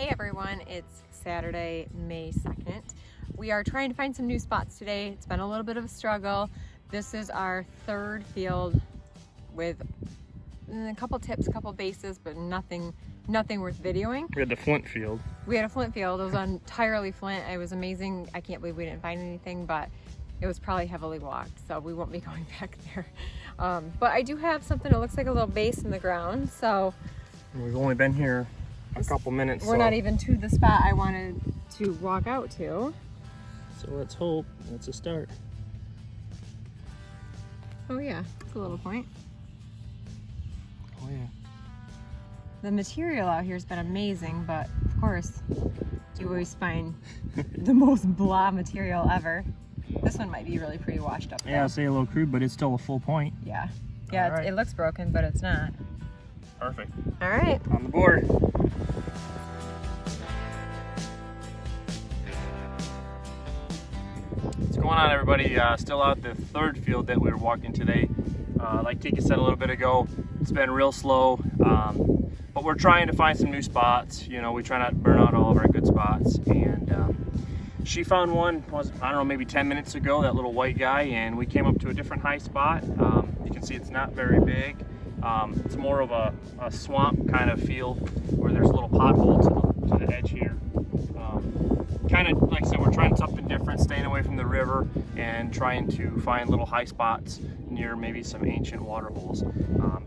Hey everyone, it's Saturday, May 2nd. We are trying to find some new spots today. It's been a little bit of a struggle. This is our third field with a couple tips, a couple bases, but nothing worth videoing. We had the Flint field. We had a Flint field. It was entirely Flint. It was amazing. I can't believe we didn't find anything, but it was probably heavily walked, so we won't be going back there. But I do have something that looks like a little base in the ground, so. We've only been here a couple minutes. We're not even to the spot I wanted to walk out to. So let's hope that's a start. Oh yeah, it's a little point. Oh yeah. The material out here has been amazing, but of course, you always find the most blah material ever. This one might be really pretty washed up though. Yeah, I'll say a little crude, but it's still a full point. Yeah. Yeah, Right. it looks broken, but it's not. Perfect. All right. On the board. What's going on, everybody? Still out the third field that we were walking today. Like Tika said a little bit ago, it's been real slow, but we're trying to find some new spots. You know, we try not to burn out all of our good spots. And she found one, I don't know, maybe 10 minutes ago, that little white guy, and we came up to a different high spot. You can see it's not very big. It's more of a swamp kind of feel where there's a little pothole to the edge here. Kind of, like I said, we're trying something different, staying away from the river and trying to find little high spots near maybe some ancient water holes.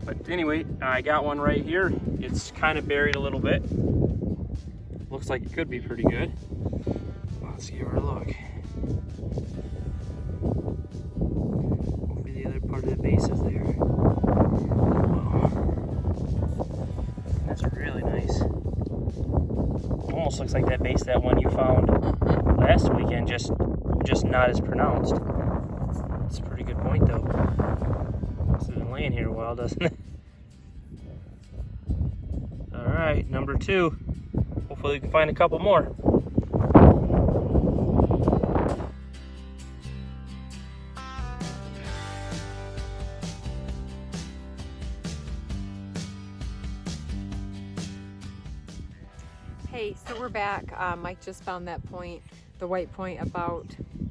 But anyway, I got one right here. It's kind of buried a little bit. Looks like it could be pretty good. Let's give her a look. Over the other part of the base is there. That's really nice. Almost looks like that base, that one you found last weekend, just not as pronounced. It's a pretty good point though. It's been laying here a while, doesn't it? All right, number 2. Hopefully we can find a couple more. Hey, so we're back. Mike just found that point, the white point, about,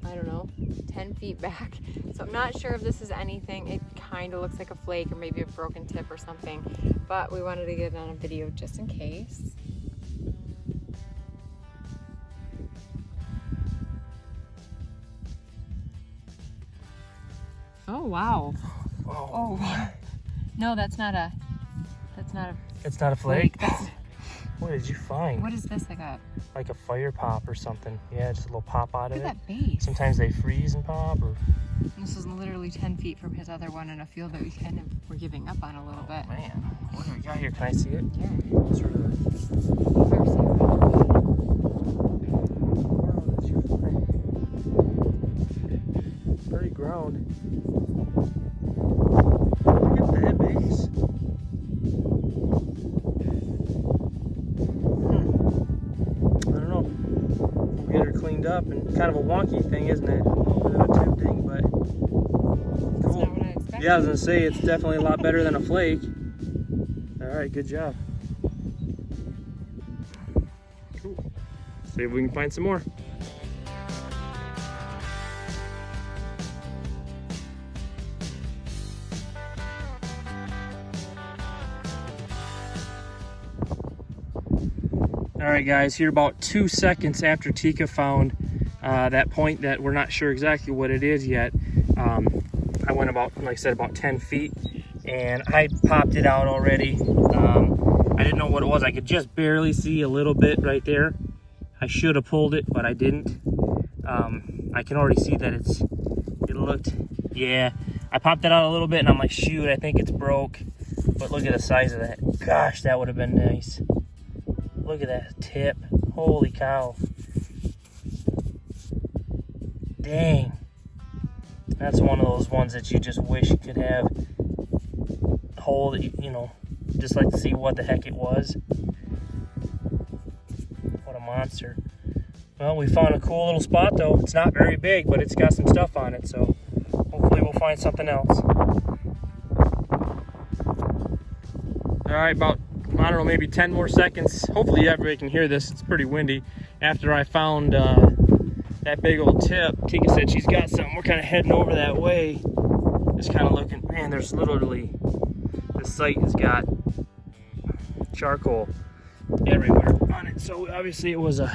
I don't know, 10 feet back. So I'm not sure if this is anything. It kind of looks like a flake or maybe a broken tip or something, but we wanted to get it on a video just in case. Oh, wow. Oh. No, that's not a It's not a flake? That's, What did you find? what is this I got? Like a fire pop or something. Yeah, just a little pop out of Look it. at that base. Sometimes they freeze and pop, or This is literally 10 feet from his other one in a field that we kind of were giving up on a little bit. man, what do we got here? Can I see it? Yeah. Sort of. Pretty ground. Look at that base. I don't know. We'll get her cleaned up, and kind of a wonky thing, isn't it? A little bit of a tip thing, but That's cool. not what I expected. Yeah, I was gonna say it's definitely a lot better than a flake. All right, good job. Cool. See if we can find some more. All right, guys, here about 2 seconds after Tika found that point that we're not sure exactly what it is yet. I went about, like I said, about 10 feet, and I popped it out already. I didn't know what it was. I could just barely see a little bit right there. I should have pulled it, but I didn't. I can already see that it looked, yeah. I popped it out a little bit, and I'm like, shoot, I think it's broke. But look at the size of that. Gosh, that would have been nice. Look at that tip. Holy cow. Dang. That's one of those ones that you just wish you could have a hole that you know, just like to see what the heck it was. What a monster. Well, we found a cool little spot though. It's not very big, but it's got some stuff on it, so hopefully we'll find something else. All right, about, I I don't know, maybe 10 more seconds. Hopefully everybody can hear this. It's pretty windy. After I found that big old tip, Tika said she's got something. We're kind of heading over that way. Just kind of looking. Man, there's literally, this site has got charcoal everywhere on it. So obviously it was a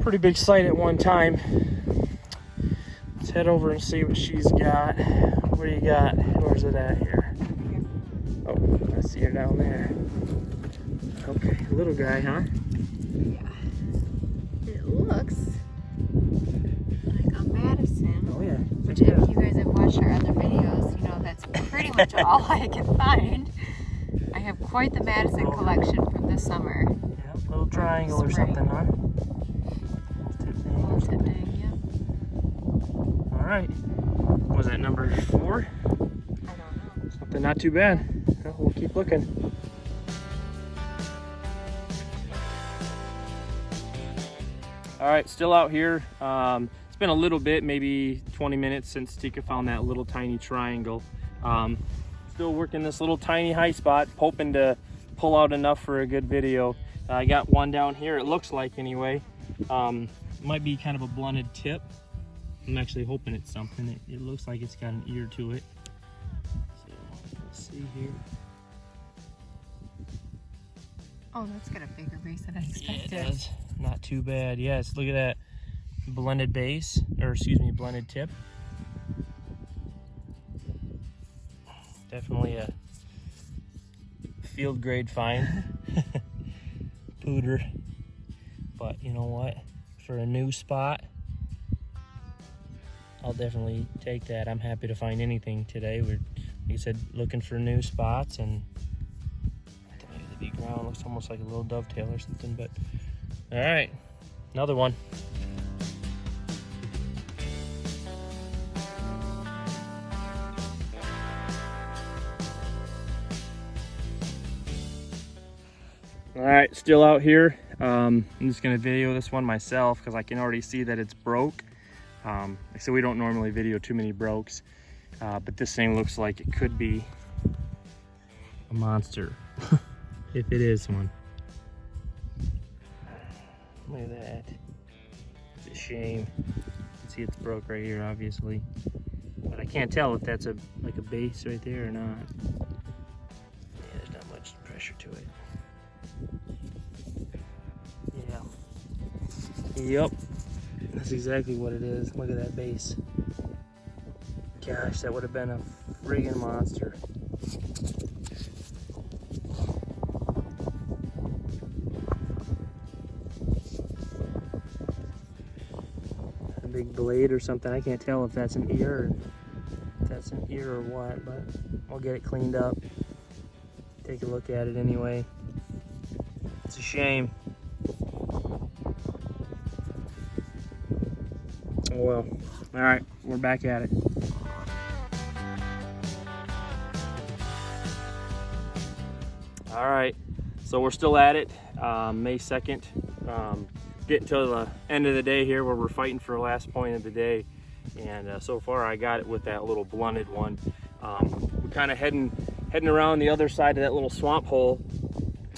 pretty big site at one time. Let's head over and see what she's got. What do you got? Where's it at here? Oh, I see her down there. Okay, little guy, huh? Yeah. It looks like a Madison. Oh yeah. Which, if you guys have watched our other videos, you know that's pretty much all I can find. I have quite the Madison collection from this summer. Yeah, little triangle or something, huh? Little tip dang, yeah. All right. Was that number 4? I don't know. Something not too bad. Well, we'll keep looking. All right, still out here. It's been a little bit, maybe 20 minutes since Tika found that little tiny triangle. Still working this little tiny high spot, hoping to pull out enough for a good video. I got one down here, it looks like anyway. Might be kind of a blunted tip. I'm actually hoping it's something. It looks like it's got an ear to it. So let's see here. Oh, that's got a bigger base than I expected. Yeah, it does. Not too bad. Yes, look at that blended base, or excuse me, blended tip. Definitely a field grade find. Pooter. But you know what? For a new spot, I'll definitely take that. I'm happy to find anything today. We're, like I said, looking for new spots, and maybe the big ground looks almost like a little dovetail or something, but all right, another one. All right, still out here. I'm just gonna video this one myself because I can already see that it's broke. So we don't normally video too many brokes, but this thing looks like it could be a monster, if it is one. Look at that. It's a shame. You can see it's broke right here, obviously. But I can't tell if that's like a base right there or not. Yeah, there's not much pressure to it. Yeah. Yep. That's exactly what it is. Look at that base. Gosh, that would have been a friggin' monster. A big blade or something. I can't tell if that's an ear or what, but I'll get it cleaned up. Take a look at it anyway. It's a shame. Oh well. All right, we're back at it. All right, so we're still at it. May 2nd. Getting to the end of the day here where we're fighting for the last point of the day. And so far I got it with that little blunted one. We're kind of heading around the other side of that little swamp hole.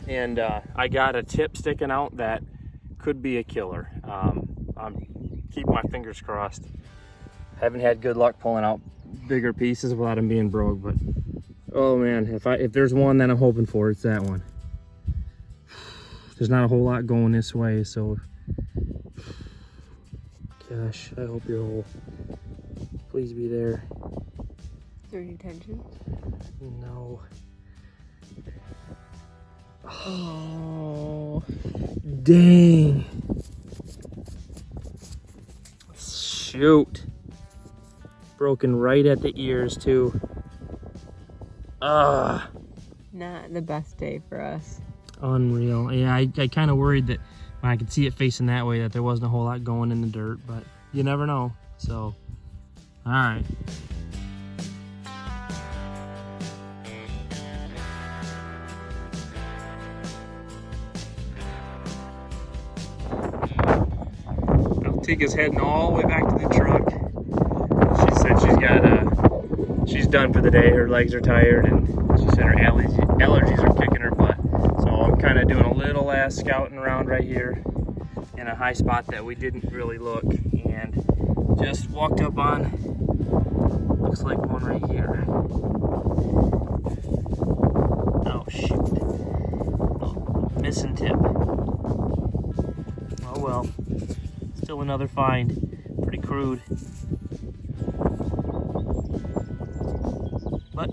And I got a tip sticking out that could be a killer. I'm keeping my fingers crossed. Haven't had good luck pulling out bigger pieces without them being broke, but oh man, if there's one that I'm hoping for, it's that one. There's not a whole lot going this way, so gosh, I hope your hole, please be there. Is there any tension? No. Oh, dang. Shoot. Broken right at the ears too. Not the best day for us. Unreal. Yeah, I kind of worried that when I could see it facing that way that there wasn't a whole lot going in the dirt, but you never know. So, all right. Tika's heading all the way back to the truck. She said she's done for the day. Her legs are tired, and she said her allergies are kicking her butt. kind of doing a little last scouting around right here in a high spot that we didn't really look, and just walked up on, looks like one right here. Oh shoot, oh, missing tip. Oh well, still another find, pretty crude. But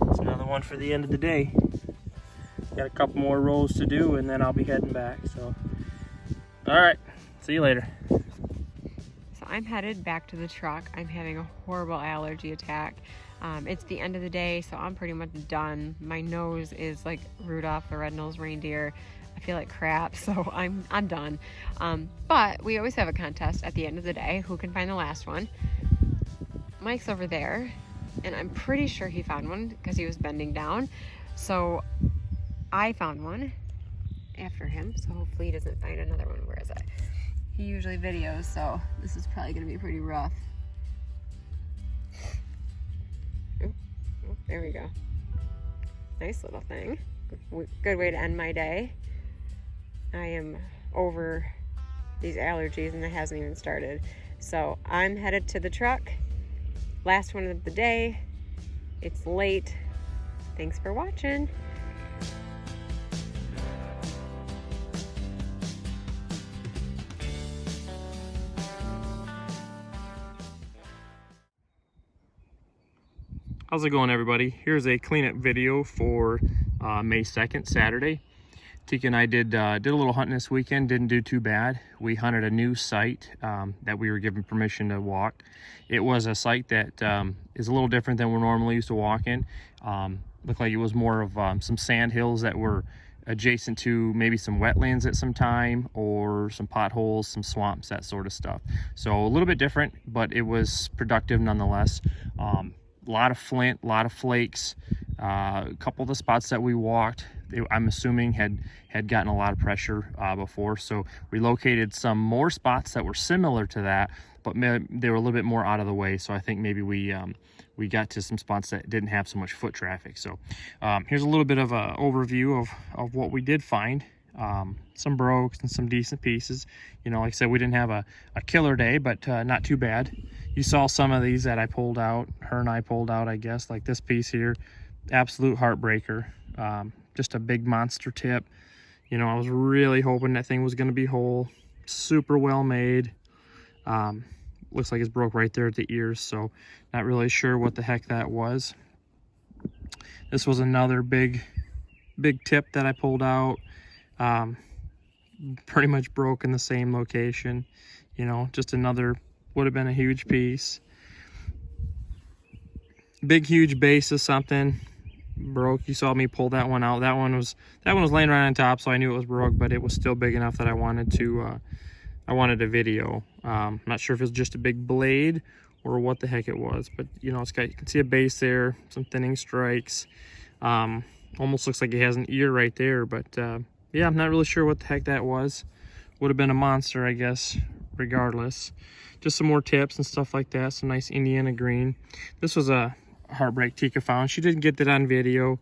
it's another one for the end of the day. Got a couple more rows to do and then I'll be heading back. So, all right, see you later. So I'm headed back to the truck. I'm having a horrible allergy attack. It's the end of the day, so I'm pretty much done. My nose is like Rudolph the red-nosed reindeer. I feel like crap, so I'm done. But we always have a contest at the end of the day. Who can find the last one? Mike's over there, and I'm pretty sure he found one because he was bending down. So I found one after him, so hopefully he doesn't find another one. Where is it? He usually videos, so this is probably gonna be pretty rough. Oh, there we go. Nice little thing. Good way to end my day. I am over these allergies and it hasn't even started. So I'm headed to the truck. Last one of the day. It's late. Thanks for watching. How's it going, everybody? Here's a cleanup video for May 2nd, Saturday. Tika and I did a little hunting this weekend, didn't do too bad. We hunted a new site that we were given permission to walk. It was a site that is a little different than we're normally used to walking. Looked like it was more of some sand hills that were adjacent to maybe some wetlands at some time, or some potholes, some swamps, that sort of stuff. So a little bit different, but it was productive nonetheless. A lot of flint, a lot of flakes. A couple of the spots that we walked, I'm assuming had gotten a lot of pressure before. So we located some more spots that were similar to that, but they were a little bit more out of the way. So I think maybe we got to some spots that didn't have so much foot traffic. So here's a little bit of an overview of what we did find. Some brokes and some decent pieces. You know, like I said, we didn't have a killer day, but not too bad. You saw some of these that I pulled out, her and I pulled out, I guess, like this piece here. Absolute heartbreaker. Just a big monster tip. You know, I was really hoping that thing was going to be whole. Super well made. Looks like it's broke right there at the ears, so not really sure what the heck that was. This was another big tip that I pulled out. Pretty much broke in the same location. You know, just another, would have been a huge piece. Big huge base of something broke. You saw me pull that one out. That one was laying right on top, so I knew it was broke, but it was still big enough that I wanted a video. Not sure if it was just a big blade or what the heck it was, but you know, you can see a base there, some thinning strikes. Almost looks like it has an ear right there, but yeah, I'm not really sure what the heck that was. Would have been a monster, I guess, regardless. Just some more tips and stuff like that. Some nice Indiana green. This was a heartbreak Tika found. She didn't get that on video,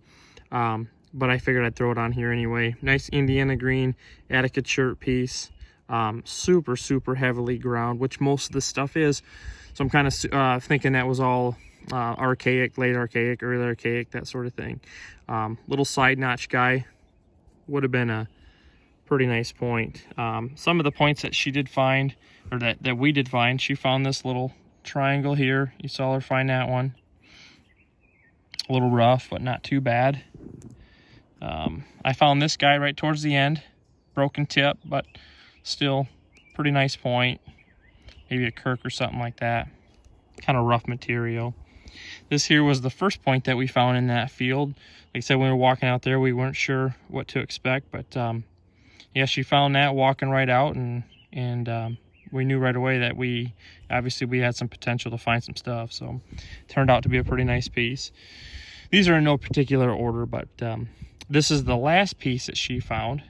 but I figured I'd throw it on here anyway. Nice Indiana green Attica shirt piece. Super heavily ground, which most of the stuff is. So I'm kind of thinking that was all archaic, late archaic, early archaic, that sort of thing. Little side notch guy. Would have been a pretty nice point. Some of the points that she did find, or that we did find, she found this little triangle here. You saw her find that one. A little rough, but not too bad. I found this guy right towards the end. Broken tip, but still pretty nice point. Maybe a Kirk or something like that. Kind of rough material. This here was the first point that we found in that field. Like I said, when we were walking out there, we weren't sure what to expect, but yeah, she found that walking right out, and we knew right away that we had some potential to find some stuff. So it turned out to be a pretty nice piece. These are in no particular order, but this is the last piece that she found.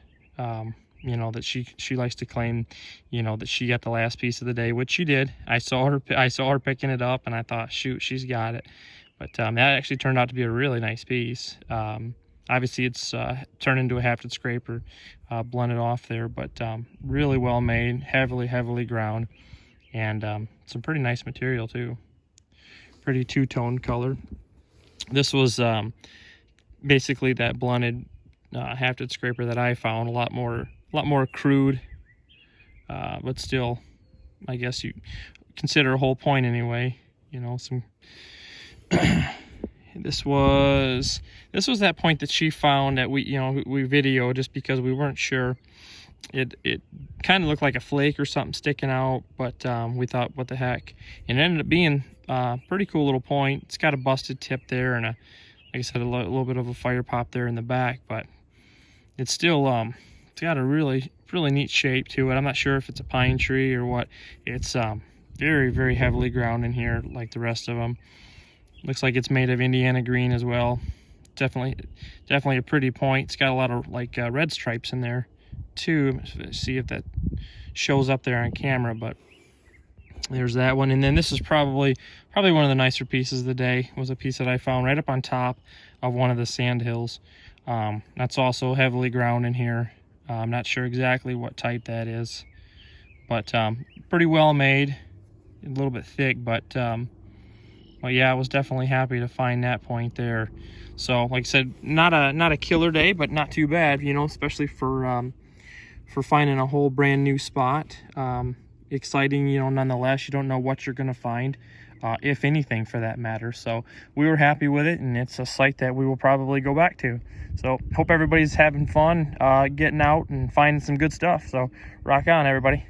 You know, that she likes to claim, you know, that she got the last piece of the day, which she did. I saw her picking it up, and I thought, shoot, she's got it. But that actually turned out to be a really nice piece. I Obviously it's turned into a hafted scraper, blended off there, but really well made, heavily ground, and some pretty nice material too. Pretty two-tone color. This was basically that blended hafted scraper that I found, a lot more crude, but still, I guess you consider a whole point anyway. You know, some this was that point that she found that we videoed just because we weren't sure. It kind of looked like a flake or something sticking out, but we thought, what the heck? And it ended up being a pretty cool little point. It's got a busted tip there and like I said, a little bit of a fire pop there in the back, but it's still it's got a really neat shape to it. I'm not sure if it's a pine tree or what. It's very heavily ground in here, like the rest of them. Looks like it's made of Indiana green as well. Definitely a pretty point. It's got a lot of like red stripes in there too. Let's see if that shows up there on camera, but there's that one. And then this is probably one of the nicer pieces of the day. Was a piece that I found right up on top of one of the sand hills. That's also heavily ground in here. I'm not sure exactly what type that is, but pretty well made, a little bit thick, but well, yeah, I was definitely happy to find that point there. So like I said, not a killer day, but not too bad, you know, especially for finding a whole brand new spot. Exciting, you know, nonetheless. You don't know what you're gonna find, if anything, for that matter. So we were happy with it, and it's a site that we will probably go back to. So hope everybody's having fun getting out and finding some good stuff. So rock on, everybody.